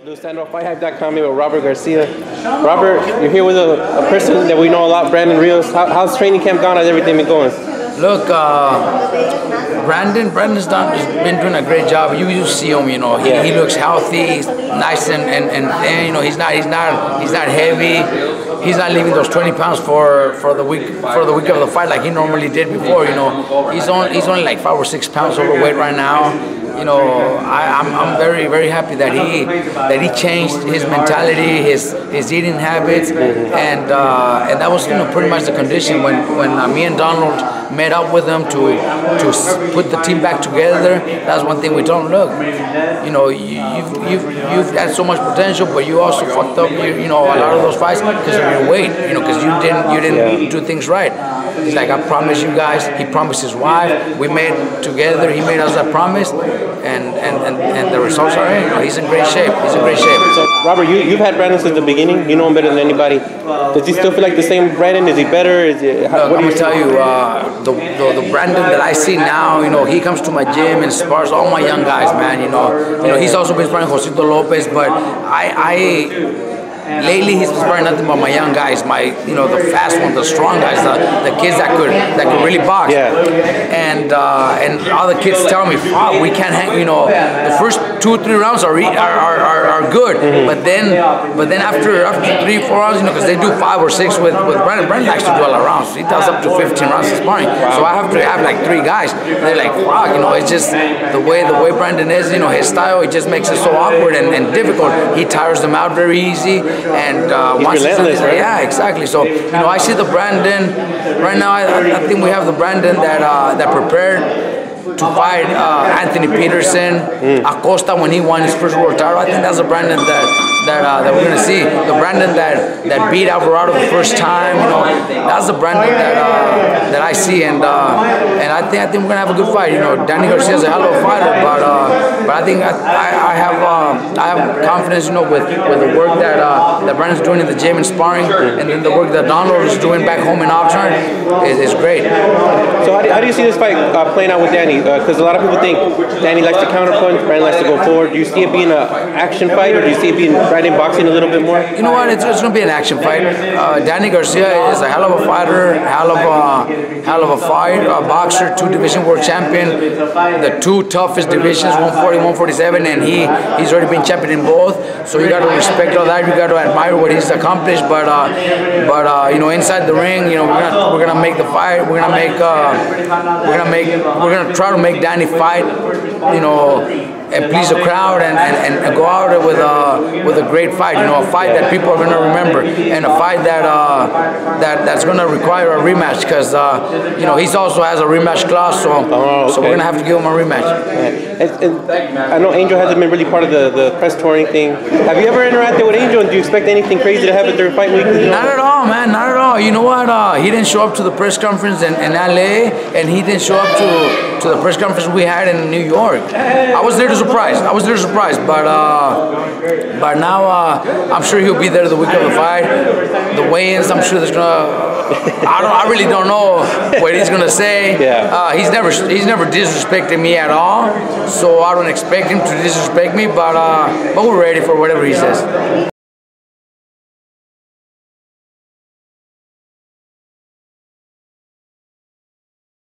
FightHype.com with Robert Garcia. Robert, you're here with a person that we know a lot, Brandon Rios. How's training camp gone? How's everything been going? Look, Brandon's been doing a great job. You see him, you know, he looks healthy, he's nice and thin, you know, he's not heavy. He's not leaving those 20 pounds for the week of the fight like he normally did before. You know, he's only like 5 or 6 pounds overweight right now. You know, I'm very, very happy that he changed his mentality, his eating habits, and that was, you know, pretty much the condition when me and Donald met up with him to put the team back together. That's one thing we told him. Look, you know, you've had so much potential, but you also fucked up, you know, a lot of those fights because of your weight, you know, because you didn't do things right. He's like, I promise you guys. He promised his wife. We made together. He made us that promise, and the results are in. You know, he's in great shape. He's in great shape. So, Robert, you've had Brandon since the beginning. You know him better than anybody. Does he still feel like the same Brandon? Is he better? Look, I'm gonna tell you, the Brandon that I see now, you know, he comes to my gym and spars all my young guys, man. You know, he's also been sparring Josito Lopez, but lately he's sparring nothing but my young guys, the fast ones, the strong guys, the kids that could really box. Yeah. And all the kids tell me, "Fuck, we can't hang." You know, the first 2 or 3 rounds are good, but then after 3 or 4 rounds, you know, because they do 5 or 6 with Brandon. Brandon likes to do a lot of rounds. He does up to 15 rounds of sparring. So I have to have like 3 guys. They're like, "Fuck," you know, it's just the way Brandon is. You know, his style, it just makes it so awkward and difficult. He tires them out very easy. And he's relentless, right? Yeah, exactly. So, you know, I see the Brandon right now. I think we have the Brandon that prepared to fight Anthony Peterson, Acosta when he won his first world title. I think that's the Brandon that we're gonna see. The Brandon that beat Alvarado the first time. You know, that's the Brandon that I see, and I think we're gonna have a good fight. You know, Danny Garcia is a hell of a fighter, but I think I have confidence, you know, with the work that Brandon's doing in the gym and sparring, and then the work that Donald is doing back home in Oxnard is great. So how do you see this fight playing out with Danny? Because a lot of people think Danny likes to counterpunch, Brandon likes to go forward. Do you see it being an action fight, or do you see it being right in boxing a little bit more? You know what? It's going to be an action fight. Danny Garcia is a hell of a fighter, hell of a fight, a boxer, 2-division world champion, the 2 toughest divisions, 140, 147, and he's already been champion in both. So you got to respect all that. You got to admire what he's accomplished. But you know, inside the ring, you know, we're gonna make the fight. We're gonna try to make Danny fight, you know, and please the crowd and go out with a great fight. You know, a fight that people are gonna remember, and a fight that's gonna require a rematch, because you know, he also has a rematch clause. So we're gonna have to give him a rematch. And I know Angel hasn't been really part of the press touring thing. Have you ever interacted with Angel, and do you expect anything crazy to happen during fight week? Not at all, man. Not at all. You know what? He didn't show up to the press conference in LA, and he didn't show up to the press conference we had in New York. I was there to surprise. But now I'm sure he'll be there the week of the fight. The weigh-ins, I'm sure there's gonna. I really don't know what he's gonna say. Yeah. He's never disrespected me at all, so I don't expect him to disrespect me. But we're ready for whatever he says.